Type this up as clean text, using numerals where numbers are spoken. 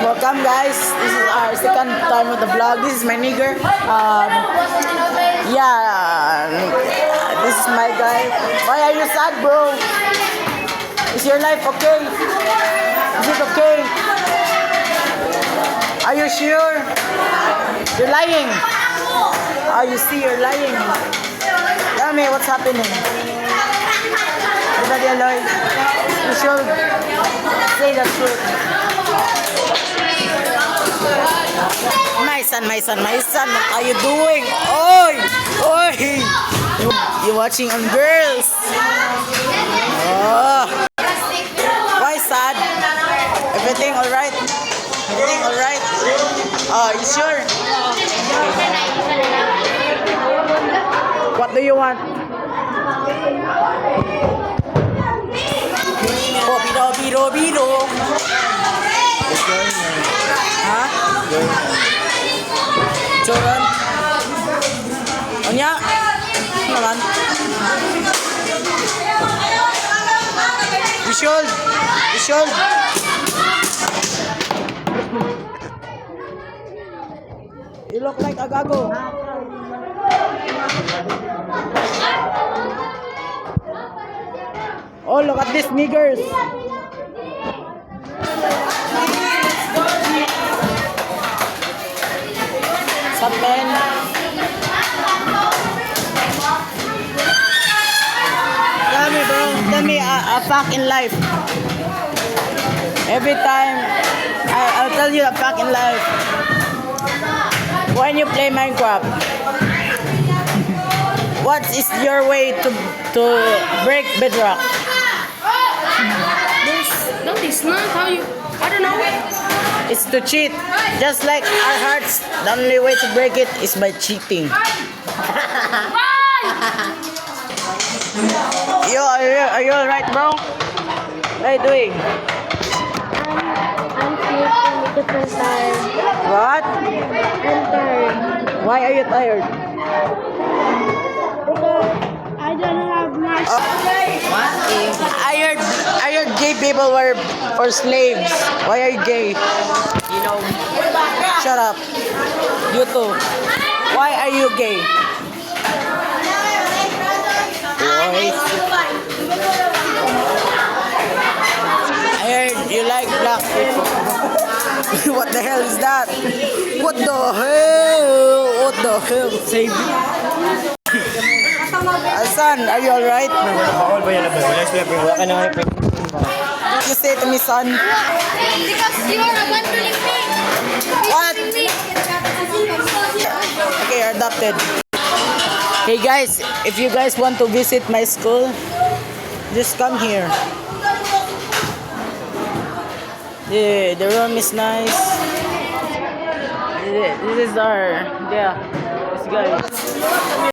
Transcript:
Welcome guys. This is our second time with the vlog. This is my nigger. Yeah, this is my guy. Why are you sad, bro? Is your life okay? Is it okay? Are you sure? You're lying. Oh, you see, you're lying. Tell me what's happening. Everybody Aloy, you should say the truth. My son, what are you doing? Oi! Oi! You watching on girls? Oh. Why sad? Everything alright? Everything alright? Oh, you sure? What do you want? Biro. Hah? Joran? Onya? Naman? You should. You look like a gago. Oh, look at these niggers. What's up, man? Tell me, bro. Tell me a fact in life. Every time, I'll tell you a fact in life. When you play Minecraft, what is your way to break bedrock? No, it's not how you. I don't know. It's to cheat. Just like our hearts, the only way to break it is by cheating. Are you alright, bro? What are you doing? I'm sleeping because I'm tired. What? I'm tired. Why are you tired? Because I don't have much. I heard gay people were for slaves. Why are you gay? You know. Shut up. You too. Why are you gay? I heard you like black people. What the hell is that? What the hell? What the hell? Save me. Son, are you alright? What you say to me, son? Because you are abandoning me. What? Okay, you're adopted. Hey guys, if you guys want to visit my school, just come here. The room is nice. This is our, this guy.